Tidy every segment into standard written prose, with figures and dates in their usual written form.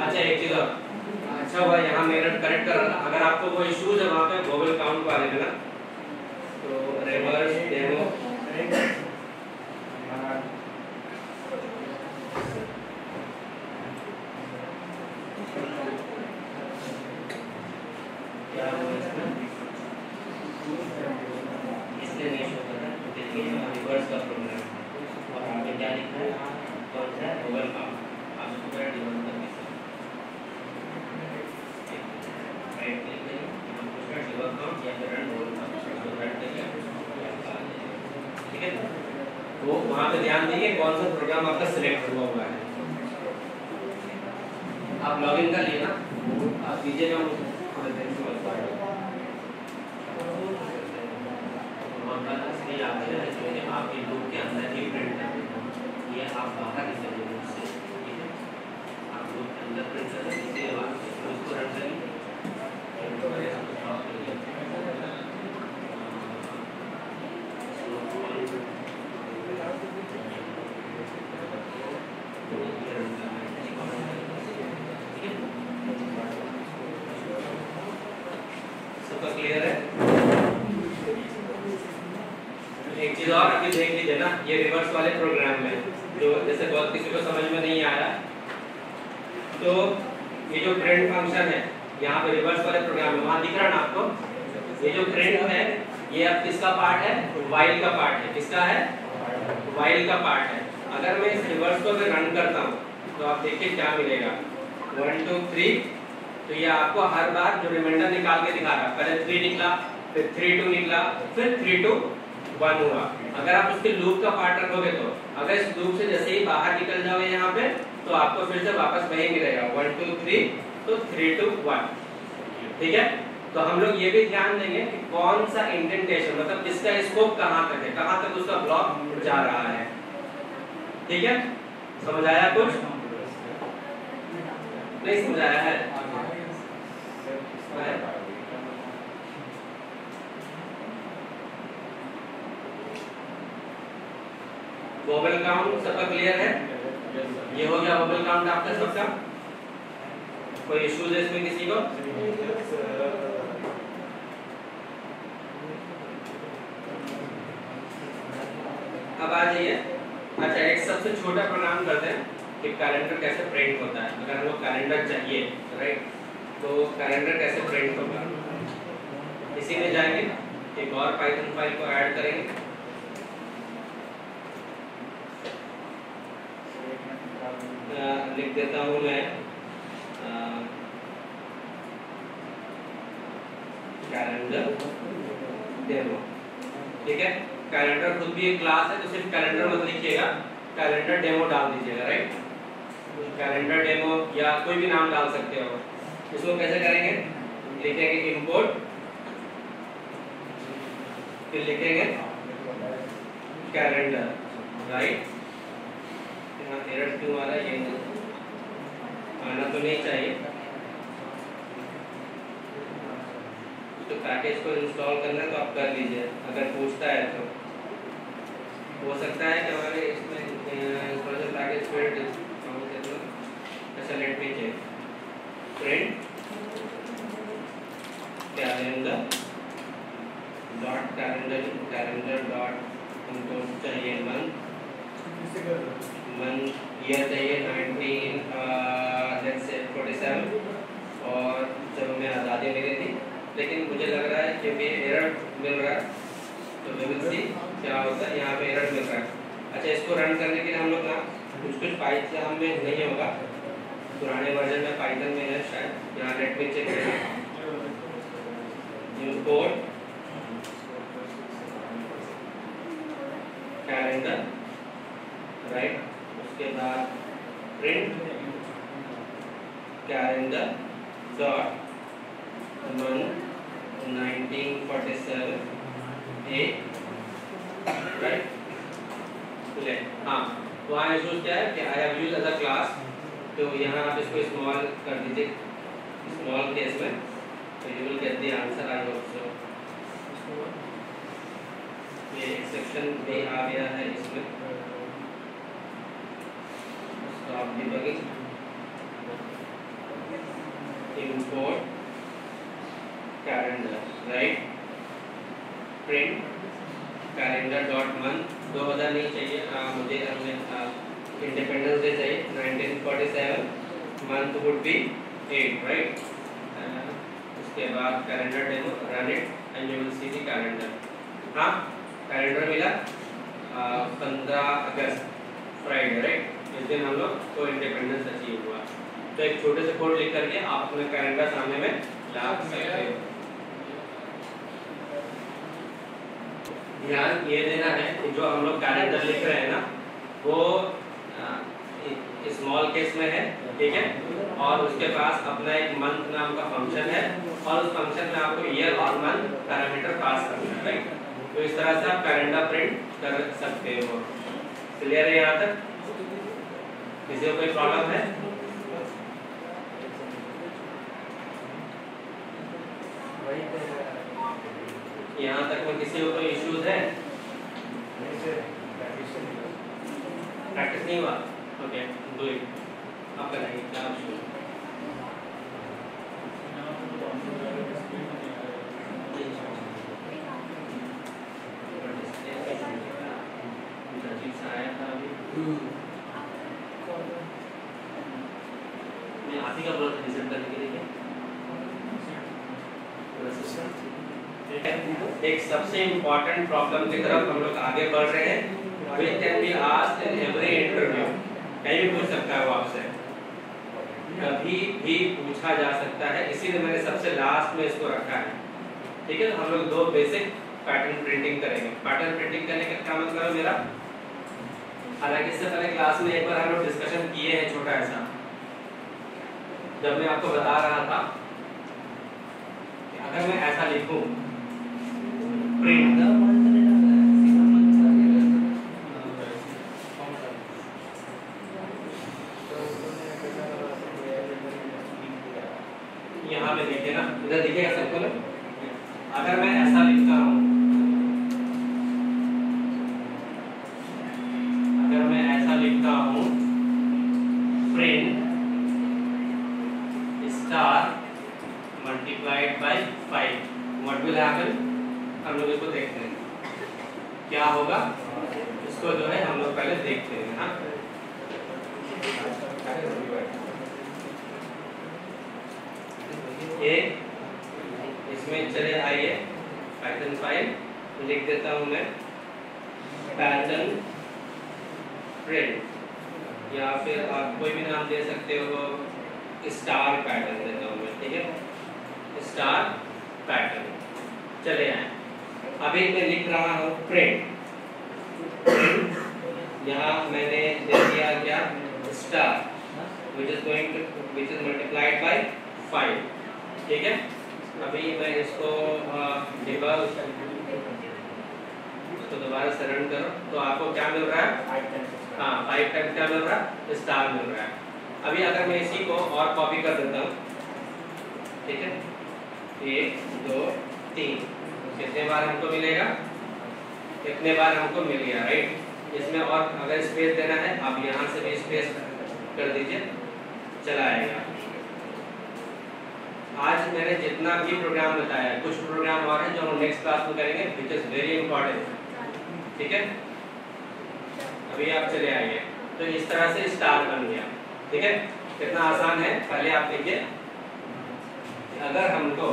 अच्छा एक चीज और, अच्छा हुआ यहाँ मेरा करेक्ट कर रहा। अगर आपको कोई इश्यूज है वहाँ पे वोवेल काउंट को आने में ना, तो रिवर्स डेमो क्या हुआ इसमें, इसलिए नहीं शो कर रहा है। देखिए यहाँ रिवर्स का प्रोग्राम और आगे क्या लिखा है, कौन सा है, वोवेल काउंट। आप इसको पूरा डिवाइड कर दीजिए, राइट क्लिक करिए, यहाँ पूछना डिवाइड काउंट या फिर रन वोवेल काउंट, इसको राइट करिए, ठीक है। तो वहाँ पे ध्यान दीजिए कौन सा प्रोग्राम आपका सिलेक्ट हुआ है। आप लॉगिन कर लिए ना, आप दीजिएगा मुझे थोड़े देर से आपके लूप के अंदर ही प्रिंट कर, ये आप बाहर ही चले उससे, ठीक है। आप लूप के अंदर प्रिंट कर इसे उसको रन करिए, सबका क्लियर है। एक चीज और अभी देख लीजिए ना, ये रिवर्स वाले प्रोग्राम में जो जैसे बहुत किसी को समझ में नहीं आया, तो ये जो प्रिंट फंक्शन है यहाँ पे रिवर्स वाले प्रोग्राम में वहाँ दिख रहा है ना आपको, ये जो प्रिंट है ये अब किसका पार्ट है, व्हाइल का पार्ट है। किसका है, व्हाइल का पार्ट है। अगर मैं इस रिवर्स को रन करता हूँ तो आप देखिए क्या मिलेगा, 1 2 3, तो ये आपको हर बार जो रिमाइंडर निकाल के दिखा रहा है, पहले 3 निकला, फिर 3 2 निकला, फिर 3 2 1 हुआ। अगर आप उसके लूप का पार्ट रखोगे तो अगर इस लूप से जैसे ही बाहर निकल जाओगे यहाँ पे, तो आपको फिर से वापस वही मिलेगा 1 2 3, तो 3 2 1, ठीक है। तो हम लोग ये भी ध्यान देंगे कि कौन सा इंडेंटेशन, मतलब इसका स्कोप कहाँ तक है, कहाँ तक उसका ब्लॉक जा रहा है, ठीक है। समझ आया कुछ, नहीं समझ आया है? वोवेल काउंट सबका क्लियर है? ये हो गया वोवेल काउंट आपका सबका। कोई इश्यूज है इसमें किसी को? अब आ जाइए। अच्छा एक सबसे छोटा प्रोग्राम करते हैं कि कैलेंडर कैसे प्रिंट होता है। अगर हमको कैलेंडर चाहिए, राइट, तो कैलेंडर कैसे प्रिंट होगा, इसी में जाएंगे, एक और पाइथन फाइल को ऐड करेंगे, लिख देता हूँ मैं कैलेंडर डेमो, ठीक है। कैलेंडर खुद भी एक क्लास है, तो सिर्फ कैलेंडर मत लिखिएगा, कैलेंडर डेमो डाल दीजिएगा, राइट। कैलेंडर डेमो या कोई भी नाम डाल सकते हो। इसको कैसे करेंगे, लिखेंगे इंपोर्ट, फिर लिखेंगे कैलेंडर, राइट। यहाँ एरर क्यों आ रहा है, ये आना तो नहीं चाहिए। तो पैकेज को इंस्टॉल करना है तो आप कर लीजिए, अगर पूछता है तो हो सकता है कि हमारे इसमें इंस्टॉलेशन पैकेज फिल्ड ऐसा लेट में चाहिए, print calendar dot calendar dot हमको चाहिए मंथ ईयर चाहिए 1947, और जब हमें आज़ादी मिली थी। लेकिन मुझे लग रहा है कि एरर मिल रहा है, तो वी विल सी क्या होता है। यहाँ पे एरर मिल रहा है। अच्छा इसको रन करने के लिए हम लोग ना कुछ पाइथन में नहीं होगा, पुराने वर्जन में पाइथन में है शायद, यहाँ नेट में चेक करें, इंपोर्ट कैलेंडर, राइट, उसके बाद print calendar dot month 1947 a, right. हाँ, वहाँ यूज क्या है कि I have used as a class, तो यहाँ आप इसको स्मॉल कर दीजिए, स्मॉल केस में, तो you will get the answer. I hope so. ये एक्सेप्शन भी आ गया है इसमें, stop debugging, import calendar, right? print calendar dot month 2000 नहीं चाहिए, मुझे इंडिपेंडेंस डे चाहिए 1947, मंथ वुड बी 8, राइट? उसके बाद calendar demo, run it and you will see the calendar. हाँ, कैलेंडर मिला 15 अगस्त फ्राइडे, राइट? इस दिन हम लोग को इंडिपेंडेंस अचीव हुआ। तो एक छोटे से कोड लिख करके आप अपने कैलेंडर सामने में ला सकते हो। ध्यान ये देना है कि जो हम लोग कैलेंडर लिख रहे हैं ना, वो स्मॉल केस में है, ठीक है? और उसके पास अपना एक मंथ नाम का फंक्शन है और उस फंक्शन में आपको ईयर और मंथ पैरामीटर पास करना है, राइट? तो इस तरह से आप कैलेंडर प्रिंट कर सकते हो। क्लियर है यहाँ तक? किसी को कोई प्रॉब्लम है? यहाँ तक में किसी को कोई इश्यूज है? प्रैक्टिस नहीं हुआ? Okay, do it. आप कराइए, क्या इशू? मैं आप ही का बोला था रिजल्ट करने के लिए। एक सबसे इम्पोर्टेंट प्रॉब्लम की तरफ हम लोग आगे बढ़ रहे हैं। which can be asked in every interview, कहीं भी पूछ सकता है वो आपसे, कभी भी पूछा जा सकता है, इसीलिए मैंने सबसे लास्ट में इसको रखा है, ठीक है? हम लोग दो बेसिक पैटर्न प्रिंटिंग करेंगे। पैटर्न प्रिंटिंग करने का क्या मतलब है मेरा? हालांकि इससे पहले क्लास में एक बार हम लोग डिस्कशन किए हैं छोटा ऐसा, जब मैं आपको बता रहा था कि अगर मैं ऐसा लिखूं प्रिंट, यहाँ पे देखिए ना, इधर दिखेगा सबको ना? अगर मैं ऐसा लिखता हूँ, अगर मैं ऐसा लिखता हूँ print star multiplied by 5, what will happen? हम लोग इसको देखते हैं क्या होगा। इसको जो है हम लोग पहले देखते हैं। हाँ, एक इसमें चले आइए, पैटर्न फाइल लिख देता हूं मैं, पैटर्न प्रिंट, या फिर आप कोई भी नाम दे सकते हो, स्टार पैटर्न देता हूं मैं, ठीक है? Star pattern. चले आए, अभी मैं लिख रहा हूं प्रिंट, यहाँ मैंने दे दिया क्या? Star which is multiplied by 5, ठीक है? अभी मैं इसको डिबग, इसको दोबारा से रन करो तो आपको क्या मिल रहा है? हाँ, 5 टाइम्स क्या मिल रहा है? स्टार मिल रहा है। अभी अगर मैं इसी को और कॉपी कर देता हूँ, ठीक है? 1 2 3, कितने बार हमको मिलेगा? कितने बार हमको मिल गया, राइट? इसमें और अगर स्पेस देना है, आप यहाँ से भी स्पेस कर दीजिए, चला आएगा। आज मैंने जितना भी प्रोग्राम बताया, कुछ प्रोग्राम और हैं जो हम नेक्स्ट क्लास में करेंगे, विच इज वेरी इंपॉर्टेंट, ठीक है? अभी आप चले आइए, तो इस तरह से स्टार बन गया, ठीक है? कितना आसान है। पहले आप देखिए, अगर हमको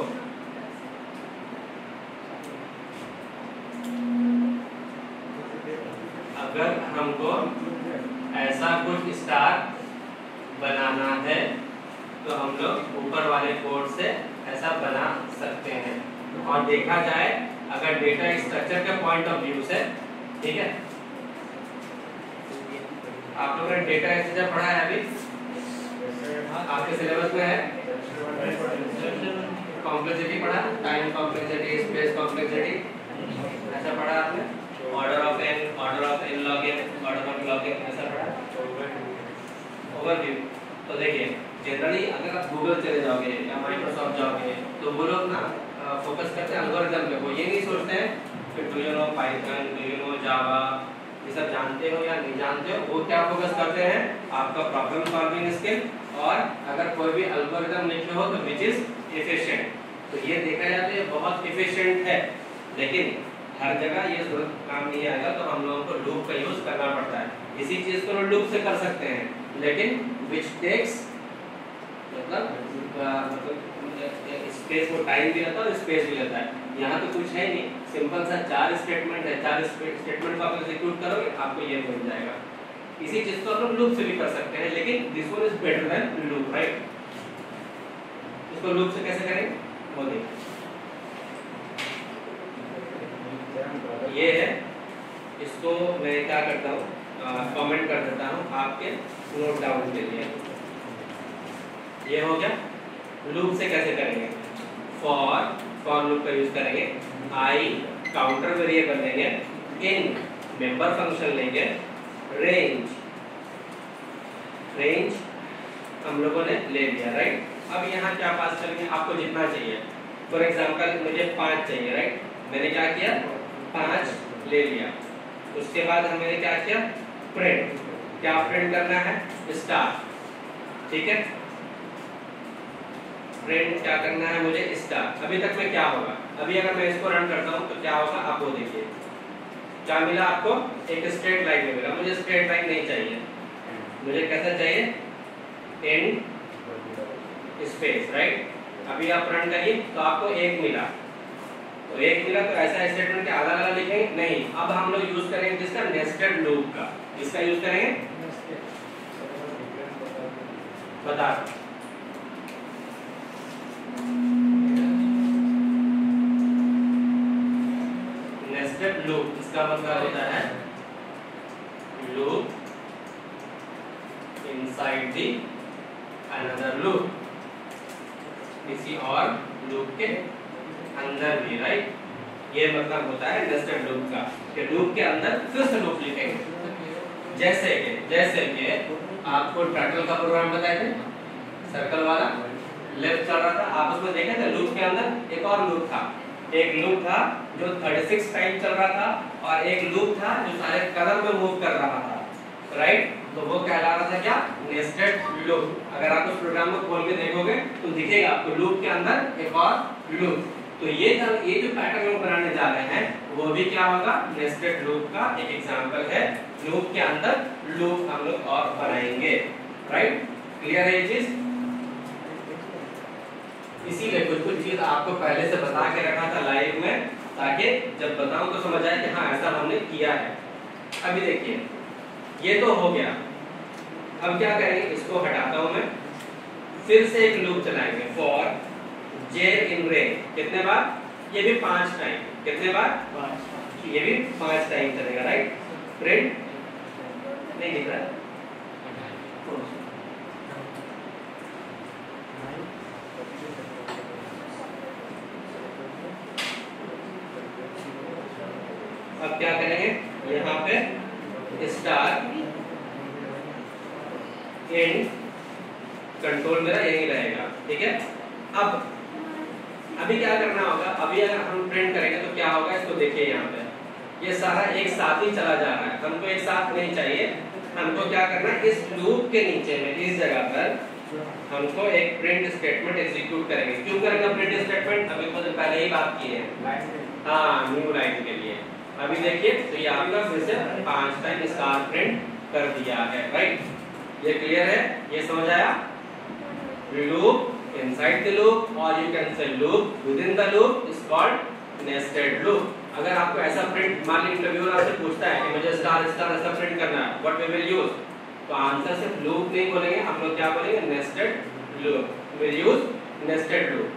ऐसा कुछ स्टार बनाना है तो हम लोग ऊपर वाले कोड से ऐसा बना सकते हैं। और देखा जाए अगर डेटा स्ट्रक्चर के पॉइंट ऑफ व्यू से, ठीक है? आप लोगों ने डेटा स्ट्रक्चर पढ़ा है अभी आपके सिलेबस में है? कॉम्प्लेक्सिटी पढ़ा, टाइम कॉम्प्लेक्सिटी, स्पेस कॉम्प्लेक्सिटी, ऐसा पढ़ा आपने? Order of n log n, order of log n, ऐसा पढ़ा? ओवरव्यू। तो देखिए, जनरली अगर आप गूगल चले जाओगे या माइक्रोसॉफ्ट जाओगे तो वो लोग ना फोकस करते हैं एल्गोरिथम पे, वो ये नहीं सोचते हैं कि do you know Python, do you know Java, ये सब जानते हो या नहीं जानते हो। वो क्या फोकस करते हैं? आपका प्रॉब्लम सॉल्विंग स्किल और अगर कोई भी एल्गोरिथम लिखे हो तो विच इज एफिशिएंट। तो ये देखा जाए तो ये बहुत एफिशिएंट है, लेकिन हर जगह ये काम नहीं आएगा, तो हम लोगों को लूप का यूज करना पड़ता है। इसी चीज को लूप से कर सकते हैं, लेकिन विच टेक्स मतलब स्पेस को टाइम भी रहता है और स्पेस भी रहता है। यहाँ तो कुछ है नहीं, सिंपल सा 4 स्टेटमेंट है, 4 स्टेटमेंट को आप एग्जीक्यूट करोगे आपको ये मिल जाएगा। इसी चीज को हम लूप से भी कर सकते हैं, लेकिन this one is better than loop, right. इसको लूप से कैसे करेंगे वो देखिए, ये है। इसको मैं क्या करता हूँ, कमेंट कर देता हूँ आपके नोट डाउन के लिए। ये हो गया। लूप से कैसे करेंगे, फॉर लूप का यूज करेंगे, आई काउंटर वेरिएबल लेंगे, इन मेंबर फंक्शन लेंगे, रेंज हम लोगों ने ले लिया, राइट। अब यहाँ क्या पास करेंगे, आपको जितना चाहिए। फॉर एग्जांपल मुझे 5 चाहिए, राइट। मैंने क्या किया, 5 ले लिया। उसके बाद हमने क्या किया, प्रिंट। क्या प्रिंट करना है, स्टार, ठीक है। प्रिंट क्या करना है मुझे, स्टार। अभी तक में क्या होगा, अभी अगर मैं इसको रन करता हूँ तो क्या होगा, आप वो देखिए क्या मिला आपको, एक स्ट्रेट लाइन मिला। मुझे स्ट्रेट लाइन नहीं चाहिए, मुझे कैसा चाहिए, एंड स्पेस, राइट। अभी आप रन करिए तो आपको 1 मिला, तो 1 मिला। तो ऐसा स्टेटमेंट के अलग अलग लिखेंगे नहीं। अब हम लोग यूज करेंगे जिसका, नेस्टेड लूप का। इसका यूज करेंगे, बता नेस्टेड लूप। इसका मतलब होता है loop inside the another loop, किसी और लूप के अंदर भी, राइट। ये मतलब होता है नेस्टेड लूप का, कि लूप के अंदर फिर से लूप लिखेंगे। जैसे कि आपको टर्टल का प्रोग्राम बताए थे, सर्कल वाला लेफ्ट चल रहा था, आप उसमें देखे थे लूप के अंदर एक और लूप था। एक लूप था जो 36 टाइम चल रहा था, और एक लूप था जो सारे कदम में मूव कर रहा था, राइट। तो वो कहला रहा था क्या, नेस्टेड लूप। अगर आप उस प्रोग्राम को खोल के देखोगे तो दिखेगा आपको लूप के अंदर एक और लूप। तो ये जो पैटर्न हम बनाने जा रहे हैं वो भी क्या होगा, नेस्टेड लूप का एक एग्जांपल है। लूप के अंदर लूप हम लोग और बनाएंगे, राइट। क्लियर है ये चीज। इसीलिए कुछ चीज आपको पहले से बता के रखा था लाइव में, ताकि जब बताऊं तो समझ आए कि हाँ ऐसा हमने किया है। अभी देखिए ये तो हो गया। अब क्या करेंगे, इसको हटाता हूं मैं, फिर से एक लूप चलाएंगे, फॉर j इन रे। कितने बार, ये भी 5 टाइम। कितने बार, 5। ये भी 5 टाइम चलेगा, राइट। प्रिंट नहीं दिख रहा है, अब क्या करेंगे, यहाँ पे स्टार एंड कंट्रोल मेरा यही रहेगा, ठीक है। अब अभी क्या करना होगा, अभी अगर हम प्रिंट करेंगे तो क्या होगा, इसको देखिए यहाँ पे ये सारा एक साथ ही चला जा रहा है। हमको एक साथ नहीं चाहिए, हमको क्या करना है, इस लूप के नीचे में इस जगह पर हमको एक प्रिंट स्टेटमेंट एग्जीक्यूट करेंगे। क्यों करेंगे प्रिंट स्टेटमेंट, अभी तो पहले ही बात की है, हाँ न्यू लाइन के लिए। अभी देखिए तो ये आपका फिर से 5 टाइम स्टार प्रिंट कर दिया है, राइट। ये क्लियर है, ये समझ आया। Loop inside the loop or you can say loop within the loop is called nested loop। अगर आपको ऐसा प्रिंट, मान लीजिए इंटरव्यूअर आपसे पूछता है कि मुझे स्टार स्टार ऐसा प्रिंट करना है, व्हाट वी विल यूज, तो आंसर सिर्फ लूप नहीं बोलेंगे हम लोग, क्या बोलेंगे, nested loop. Will use nested loop.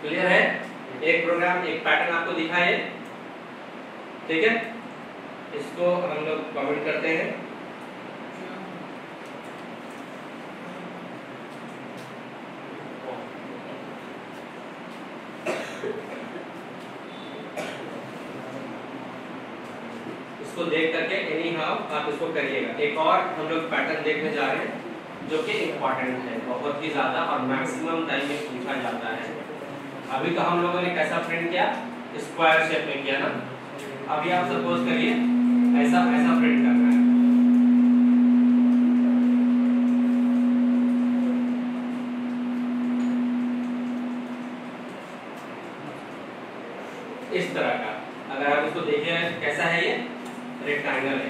Clear है। एक प्रोग्राम, एक पैटर्न आपको दिखाए, ठीक है। इसको हम लोग कमेंट करते हैं। इसको देख करके एनी हाउ आप इसको करिएगा। एक और हम लोग पैटर्न देखने जा रहे हैं जो कि इम्पोर्टेंट है बहुत ही ज़्यादा, और मैक्सिमम टाइम में पूछा जाता है। अभी तो हम लोगों ने कैसा प्रिंट किया, स्क्वायर शेप में किया ना। अभी आप सपोज करिए ऐसा प्रिंट करना है,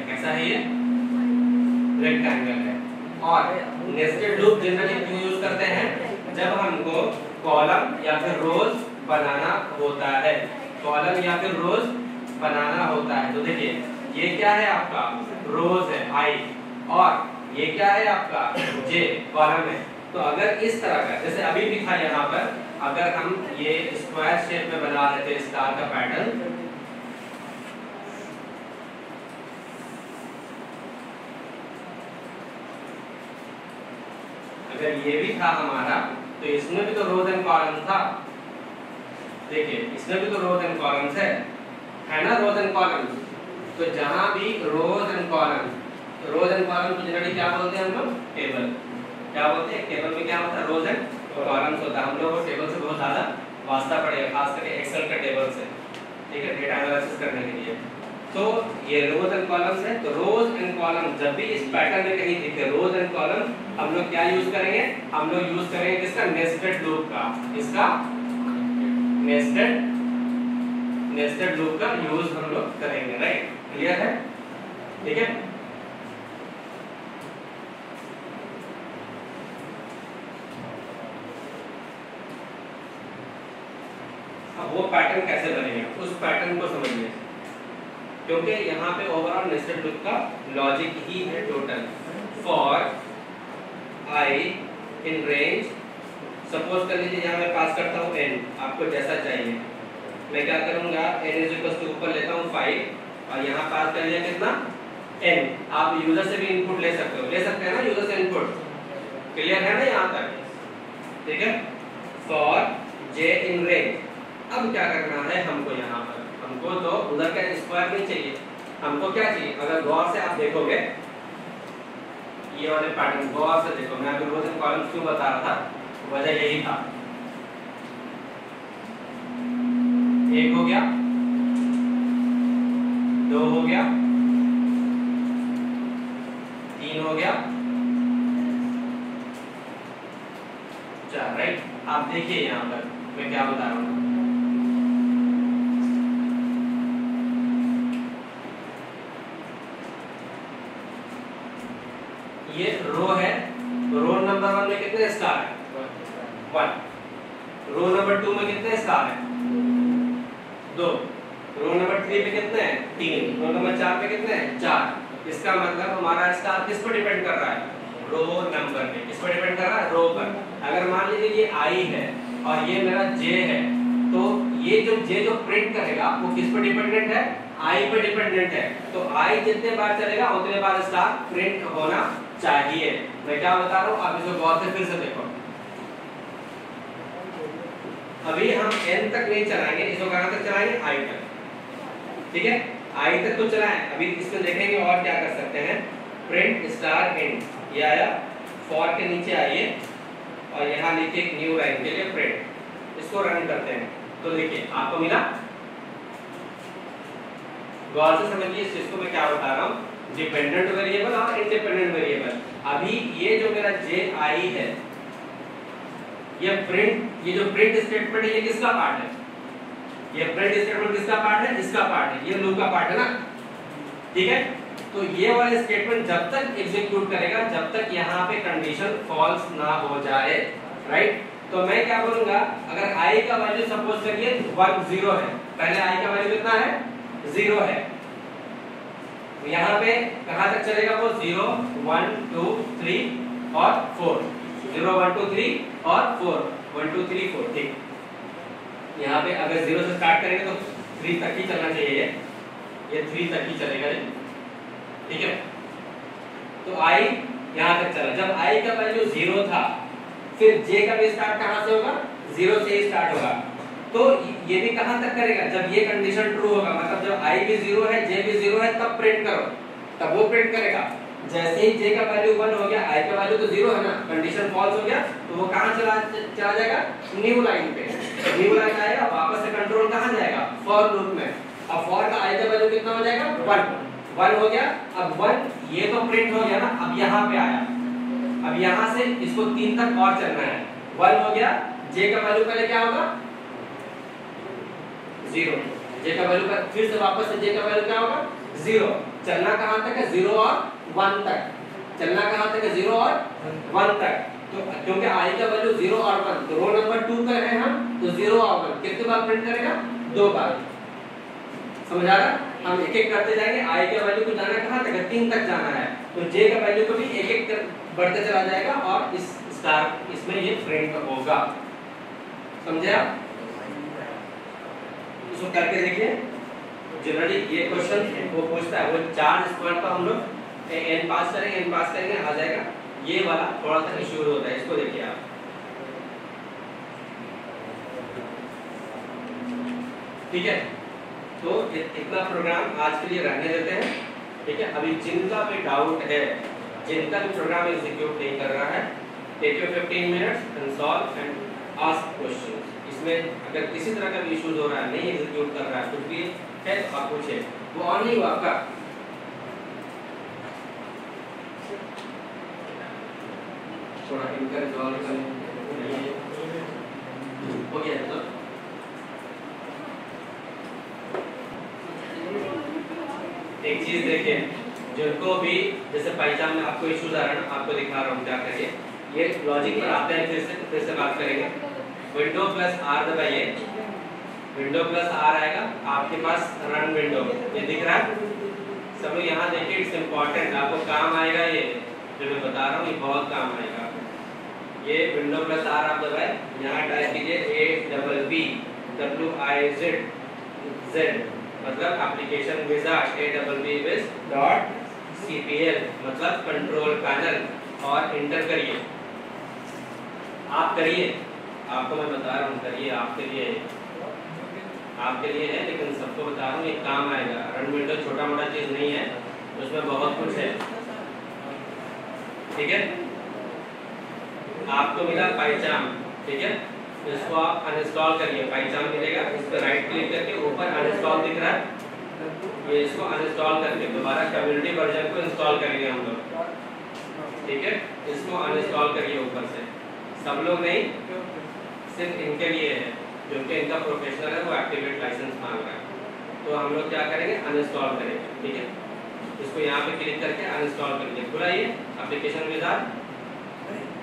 कैसा है ये? रेक्टेंगल है। और नेस्टेड लूप जनरली क्यों यूज करते हैं? जब हमको कॉलम या फिर रोज बनाना होता है, कॉलम या फिर रोज बनाना होता है। तो देखिए ये क्या है आपका? रोज है आई, और ये क्या है आपका? जे, कॉलम है। तो अगर इस तरह का जैसे अभी भी था यहाँ पर, अगर हम ये स्क्वायर शेप में बना रहे थे स्टार का पैटर्न, अगर ये भी था हमारा, तो इसमें भी तो रोज एंड कॉलम था। देखिए इसमें भी तो रोज एंड कॉलम्स है ना, रोज एंड कॉलम्स। तो जहां भी रोज एंड कॉलम को जनरली क्या बोलते हैं हम लोग? टेबल। क्या बोलते हैं? टेबल में क्या होता है? रोज एंड कॉलम्स होता है। हम लोग को टेबल से बहुत ज्यादा वास्ता पड़ेगा, खास करके एक्सेल का टेबल से, ठीक है, डेटा एनालिसिस करने के लिए। तो ये रोज एंड कॉलम्स है। तो रोज एंड कॉलम जब भी इस पैटर्न में कहीं दिखे रोज एंड कॉलम, हम लोग क्या यूज करेंगे? हम लोग यूज करेंगे किसका? नेस्टेड लूप का। इसका नेस्टेड लूप का यूज हम लोग करेंगे, राइट? क्लियर है? ठीक है। अब वो पैटर्न कैसे बनेगा, उस पैटर्न को समझिए, क्योंकि यहाँ पे ओवरऑल नेस्टेड लूप का लॉजिक ही है total. For I in range, suppose कर लीजिए यहाँ मैं पास करता हूँ n, आपको जैसा चाहिए। मैं क्या करूँगा? n इज इक्वल टू ऊपर लेता हूँ 5, और यहाँ पास कर लिया कितना? n। आप यूजर से भी इनपुट ले सकते हो, ले सकते हैं ना यूजर से इनपुट। क्लियर है ना यहाँ तक? ठीक है। फॉर j इन रेंज, अब क्या करना है हमको? यहाँ पर हमको तो उधर का स्क्वायर नहीं चाहिए, हमको क्या चाहिए? अगर गौर से आप देखोगे ये वाले पैटर्न, गौर से देखो, मैं अभी रोज एंड कॉलम्स क्यों बता रहा था, वजह यही था। एक हो गया, दो हो गया, तीन हो गया, चार, राइट? आप देखिए यहाँ पर मैं क्या बता रहा हूँ। ये रो है, रो नंबर 1 में कितने स्टार है? 1। रो नंबर 2 में कितने स्टार है? 2। रो नंबर 3 में कितने हैं? 3। रो नंबर 4 में कितने हैं? 4। इसका मतलब हमारा स्टार किस पर डिपेंड कर रहा है? रो नंबर पे। किस पर डिपेंड कर रहा है? रो पर। अगर मान लीजिए ये आई है और ये मेरा जे है, तो ये जो जे जो प्रिंट करेगा वो किस पर डिपेंडेंट है? आई पर डिपेंडेंट है। तो आई जितने बार चलेगा उतने बार स्टार प्रिंट होना चाहिए। मैं क्या बता रहा हूँ, आप इसको गौर से फिर से देखो। अभी हम n तक नहीं चलाएंगे, इसको कहां तक चलाएंगे? i तक। ठीक है, i तक तो चलाएं। अभी इसको देखेंगे और क्या कर सकते हैं। प्रिंट स्टार इन, ये आया। फॉर के नीचे आइए और यहाँ लिखिए एक न्यू लाइन के लिए प्रिंट। इसको रन करते हैं तो देखिए आपको मिला। गौर से समझिए इस चीज को मैं क्या बता रहा हूँ, डिपेंडेंट वेरिएबल और इंडिपेंडेंट वेरिएबल। अभी ये जो मेरा जे आई है, ये जो प्रिंट स्टेटमेंट है, ये किसका पार्ट है? ये प्रिंट स्टेटमेंट किसका पार्ट है? इसका पार्ट है, ये लूप का पार्ट है ना। ठीक है, तो ये वाला स्टेटमेंट जब तक एग्जीक्यूट करेगा जब तक यहाँ पे कंडीशन फॉल्स ना हो जाए, राइट? तो मैं क्या बोलूंगा, अगर i का वैल्यू सपोज करिए 1 0 है, पहले i का वैल्यू कितना है? 0 है। यहाँ पे कहाँ तक चलेगा वो? 0 1 2 3 और 4। 0 1 2 3 और 4, 1 2 3 4। ठीक, यहाँ पे अगर 0 से स्टार्ट करेंगे तो 3 तक ही चलना चाहिए, ये 3 तक ही चलेगा। ठीक है, तो i यहाँ तक चला। जब i का वैल्यू 0 था, फिर j का भी स्टार्ट कहाँ से होगा? 0 से ही स्टार्ट होगा। तो ये भी कहाँ तक करेगा? जब ये कंडीशन ट्रू होगा, मतलब जब i भी 0 है, j भी 0 है, तब प्रिंट करो, तब वो प्रिंट करेगा। जैसे ही j का वैल्यू 1 हो गया, i का वैल्यू तो 0 है ना, कंडीशन फॉल्स हो गया, तो वो कहाँ चला जाएगा? न्यू लाइन पे। न्यू लाइन आएगा, वापस से कंट्रोल कहाँ जाएगा? फॉर लूप में। अब फॉर का i का वैल्यू कितना हो जाएगा? 1 हो गया। अब 1 ये तो प्रिंट हो गया ना, अब यहाँ पे आया, अब यहाँ से इसको 3 तक और चलना है। 1 हो गया, j का वैल्यू पहले क्या होगा? 0। j का वैल्यू फिर से वापस से j का वैल्यू क्या होगा? 0। चलना कहाँ तक है, 0 और 1 तक। चलना कहाँ तक है, 0 और 1 तक। तो क्योंकि आई का वैल्यू 0 और 1, तो रो नंबर 2 कर रहे हैं हम, तो 0 और 1 कितने बार प्रिंट करेगा, 2 बार। समझ आ रहा? हम एक एक करते जाएंगे। आई का वैल्यू को जाना कहाँ तक है, 3 तक जाना है, तो जे का वैल्यू को भी एक एक बढ़ते चला जाएगा और इस स्टार इसमें ये प्रिंट होगा। समझे आप? इसको करके देखिए। जनरली ये क्वेश्चन वो पूछता है, वो 4 स्क्वायर का हम लोग एन पास करेंगे आ जाएगा। ये वाला थोड़ा सा इशू होता है, इसको देखिए आप। ठीक है, तो इतना प्रोग्राम आज के लिए रहने देते हैं। ठीक है, अभी जिनका भी डाउट है, जिनका भी प्रोग्राम एग्जीक्यूट नहीं कर रहा है, take your 15 minutes and solve and ask questions. इसमें अगर किसी तरह का भी इश्यूज हो रहा है, नहीं एग्जीक्यूट कर रहा है, कुछ भी है तो आप पूछिए। वो ऑन नहीं हुआ आपका? थोड़ा इनका रिजॉल्व कर हो गया तो एक चीज देखिए, जिनको भी जैसे पहचान में आपको इश्यूज आ रहा है ना, आपको दिखा रहा हूँ क्या करिए। ये लॉजिक पर आते हैं, फिर से बात करेंगे। विंडो प्लस आर दबाइए, विंडो प्लस आर आएगा आपके पास रन विंडो, ये दिख रहा है सब लोग यहाँ देखिए। इट्स इम्पोर्टेंट, आपको काम आएगा ये जो मैं बता रहा हूँ, ये बहुत काम आएगा। ये विंडो प्लस आर आप दबाए, यहाँ टाइप कीजिए AWBWIZ मतलब एप्लीकेशन विजार्ड AWBWiz.cpl मतलब कंट्रोल पैनल, और इंटर करिए। आप करिए, आपको मैं बता रहा हूँ करिए, आपके लिए है, लेकिन सबको बता रहा हूँ ये काम आएगा। रन विंडो छोटा मोटा चीज नहीं है, उसमें बहुत कुछ है। ठीक है, आपको मिला पाइचाम। ठीक है, इसको आप अनइंस्टॉल करिए। पाइचाम मिलेगा, इस पर राइट क्लिक करके ऊपर अनइंस्टॉल दिख रहा है, ये इसको अनइंस्टॉल करके दोबारा कम्युनिटी वर्जन को इंस्टॉल करेंगे हम लोग। ठीक है, इसको अनइंस्टॉल करिए ऊपर से। सब लोग नहीं, सिर्फ इनके लिए है, जो कि इनका प्रोफेशनल है, वो एक्टिवेट लाइसेंस मांग रहा है। तो हम लोग क्या करेंगे, अनइंस्टॉल करेंगे। ठीक है, इसको यहाँ पे क्लिक करके अनइंस्टॉल करिए। खुलाइए एप्लीकेशन विजार्ड,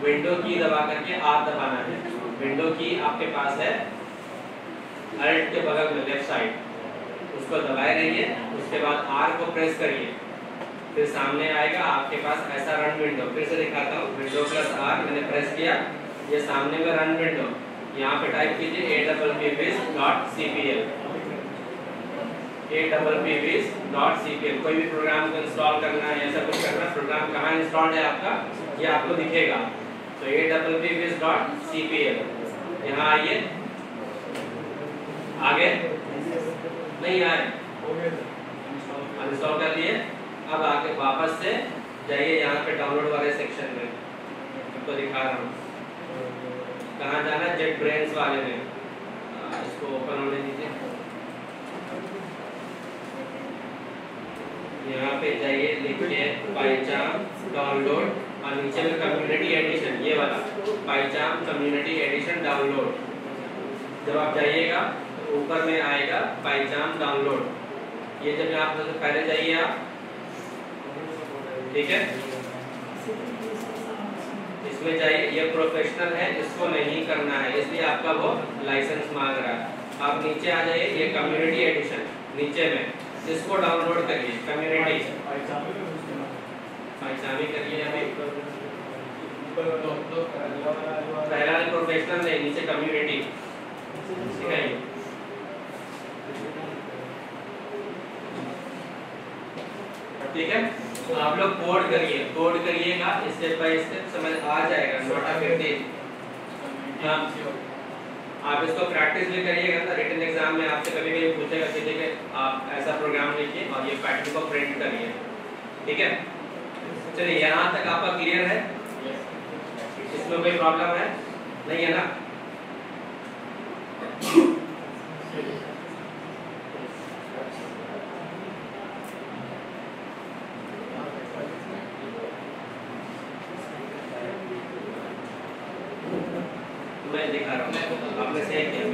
विंडो की दबा करके आप दबाना है। विंडो की आपके पास है अल्ट के बगल में लेफ्ट साइड, उसको दबाए रहिए। उसके बाद आर को प्रेस करिए, फिर सामने आएगा आपके पास ऐसा रन विंडो। फिर से दिखाता हूँ, विंडो प्लस आर मैंने प्रेस किया, ये सामने में रन विंडो। यहाँ पे टाइप कीजिए AWBWiz.cpl, AWBWiz.cpl। कोई भी प्रोग्राम को इंस्टॉल करना है, ऐसा कुछ करना है, प्रोग्राम कहाँ इंस्टॉल्ड है आपका ये आपको दिखेगा। तो AWBWiz.cpl, यहाँ आइए, आगे नहीं आए, अनइंस्टॉल कर लिए। अब आगे वापस से जाइए यहाँ पे डाउनलोड वाले सेक्शन में, आपको दिखा रहा हूँ कहाँ जाना है। जेट ब्रेन्स वाले में, इसको ओपन होने दीजिए। यहाँ पे जाइए, लिखिए पाइचाम डाउनलोड, और नीचे में कम्युनिटी एडिशन, ये वाला पाइचाम कम्युनिटी एडिशन डाउनलोड। जब आप जाइएगा तो ऊपर में आएगा पाइचाम डाउनलोड। ये जब यहाँ पर पहले जाइए आप, ठीक है, इसमें जाइए। ये प्रोफेशनल है, इसको नहीं करना है, इसलिए आपका वो लाइसेंस मांग रहा है। आप नीचे आ जाइए, ये कम्युनिटी एडिशन नीचे में, इसको डाउनलोड करिए। कम्युनिटी पाइचामी करिए। अभी पहला प्रोफेशनल नहीं, नीचे कम्युनिटी दिखाइए। ठीक है, आप लोग कोड करिए, कोड करिएगा, स्टेप बाय स्टेप समझ आ जाएगा। Note of 15। आप इसको प्रैक्टिस भी करिएगा ना, रिटन एग्जाम में आपसे कभी कभी पूछेगा कि देखिए आप ऐसा प्रोग्राम लिखिए और ये पैटर्न को प्रिंट करिए। ठीक है, चलिए यहाँ तक आपका क्लियर है? इसमें कोई प्रॉब्लम है नहीं है ना? मैं दिखा रहा हूँ, आपने सही किया।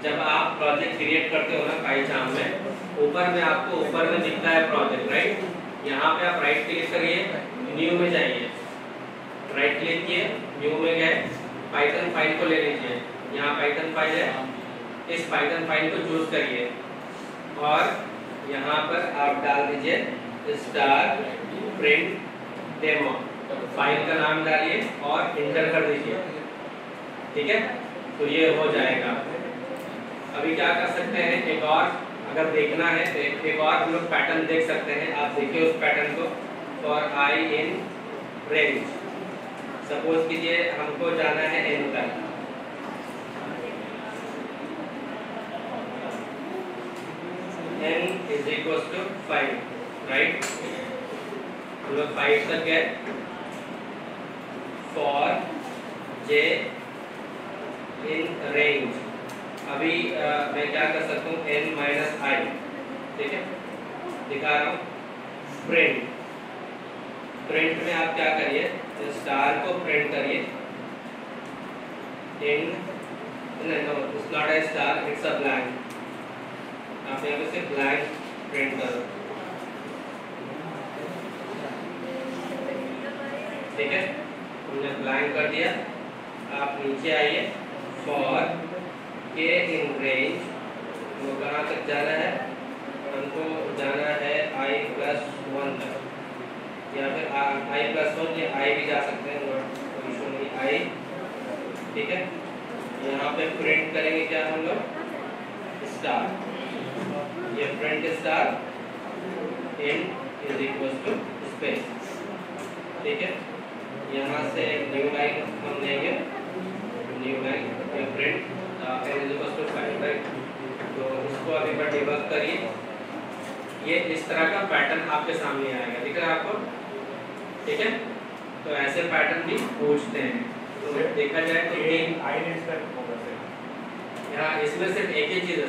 जब आप प्रोजेक्ट क्रिएट करते हो ना पाइचाम में, ऊपर में आपको ऊपर में दिखता है प्रोजेक्ट, राइट। यहाँ पे आप राइट क्लिक करिए, न्यू में जाइए, राइट क्लिक किए, न्यू में गए, पाइथन फाइल को ले लीजिए। यहाँ पाइथन फाइल है, इस पाइथन फाइल को चूज करिए और यहाँ पर आप डाल दीजिए स्टार प्रिंट डेमो, फाइल का नाम डालिए और इंटर कर दीजिए, ठीक है। तो ये हो जाएगा। अभी क्या कर सकते हैं, एक और अगर देखना है तो एक और हम लोग पैटर्न देख सकते हैं। आप देखिए उस पैटर्न को, for I in range, suppose कीजिए हमको जाना है n तक, n is equal to 5, right. हम लोग 5 तक गए, फॉर j इन रेंज, अभी मैं क्या कर सकता हूँ, n माइनस आई, ठीक है, दिखा रहा हूँ। प्रिंट, प्रिंट में आप क्या करिए, स्टार को प्रिंट करिए, in no it's not a star, it's a blank, आप यहाँ पे सिर्फ ब्लैंक प्रिंट करो, ठीक है। हमने ब्लैंक कर दिया। आप नीचे आइए, फॉर के इन रेंज, वो कहाँ तक जाना है, हमको जाना है i+1 तक, या फिर i+1 या i भी जा सकते हैं, कोई इशू नहीं, i, ठीक है। यहाँ पे प्रिंट करेंगे क्या हम लोग, स्टार, ये print star in is equal to space, ठीक है। यहाँ से न्यू लाइन हम देंगे, न्यू लाइन ये print n is equal to 5, right. तो इसको अभी पर डिबग करिए, ये इस तरह का पैटर्न आपके सामने आएगा, दिख रहा है आपको, ठीक है। तो ऐसे पैटर्न भी पूछते हैं। तो देखा जाए तो यहाँ इसमें सिर्फ एक ही चीज़ है,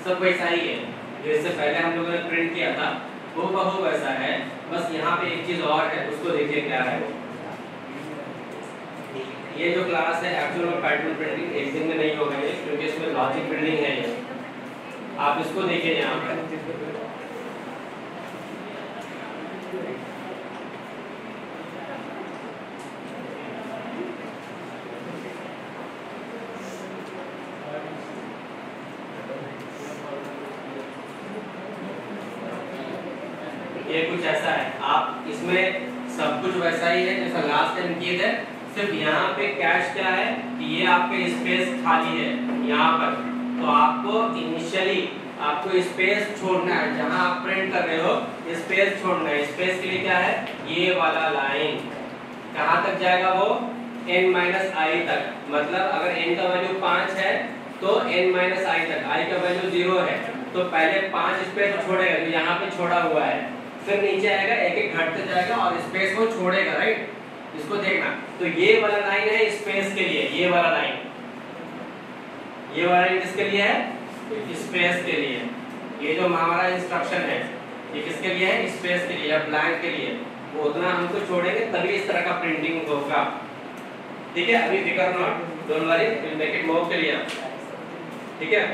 सब वैसा ही है जो इससे पहले हम लोगों ने प्रिंट किया था, वो बहु वैसा है, बस यहाँ पे एक चीज़ और है, उसको देखिए क्या है। ये जो क्लास है एक्चुअल में पैटर्न प्रिंटिंग एक दिन में नहीं होगा ये, क्योंकि इसमें लॉजिक बिल्डिंग है ये, आप इसको देखिए यहाँ पर। ये कुछ ऐसा है, आप इसमें सब कुछ वैसा ही है जैसा लास्ट टाइम किए थे, सिर्फ यहाँ पे कैश क्या है कि ये आपके स्पेस खाली है यहाँ पर, तो आपको इनिशियली आपको स्पेस छोड़ना है, जहाँ आप प्रिंट कर रहे हो स्पेस छोड़ना है। स्पेस के लिए क्या है, ये वाला लाइन कहाँ तक जाएगा, वो n-i तक, मतलब अगर n का वैल्यू 5 है तो n-i तक, i का वैल्यू 0 है तो पहले 5 स्पेस छोड़ेगा, तो यहाँ पे छोड़ा हुआ है, फिर नीचे आएगा, एक एक घटते जाएगा और स्पेस को छोड़ेगा, राइट। इसको देखना, तो ये वाला लाइन है स्पेस के लिए, ये वाला लाइन, ये वाला लाइन किसके लिए है, स्पेस के लिए। ये जो हमारा इंस्ट्रक्शन है ये किसके लिए है, स्पेस के लिए या ब्लैंक के लिए, वो उतना हमको छोड़ेंगे तभी इस तरह का प्रिंटिंग होगा, ठीक है। अभी फिकर not, don't worry, will make it more clear, ठीक है।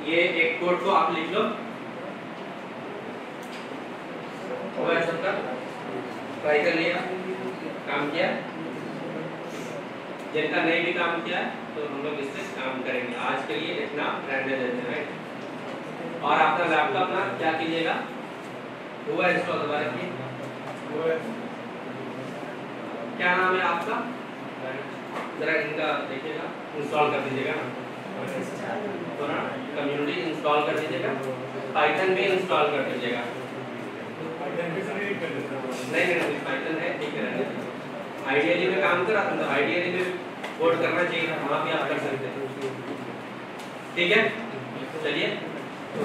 ये एक कोड को आप लिख लो, हुआ सबका, ट्राई कर लिया, काम किया, जिनका नहीं भी काम किया तो हम लोग इससे काम करेंगे। आज के लिए इतना रहने देते हैं। और अपना लैपटॉप ना क्या कीजिएगा, हुआ इंस्टॉल दोबारा किए, क्या नाम है आपका, जरा इनका देखिएगा, इंस्टॉल कर दीजिएगा, तो ना कम्युनिटी इंस्टॉल कर दीजिएगा, पाइथन भी इंस्टॉल कर दीजिएगा। नहीं पाइथन है, ठीक है। आइडियली में काम करा तो आइडियली में कोड करना चाहिए, वहाँ भी आप कर सकते हैं, ठीक है। चलिए तो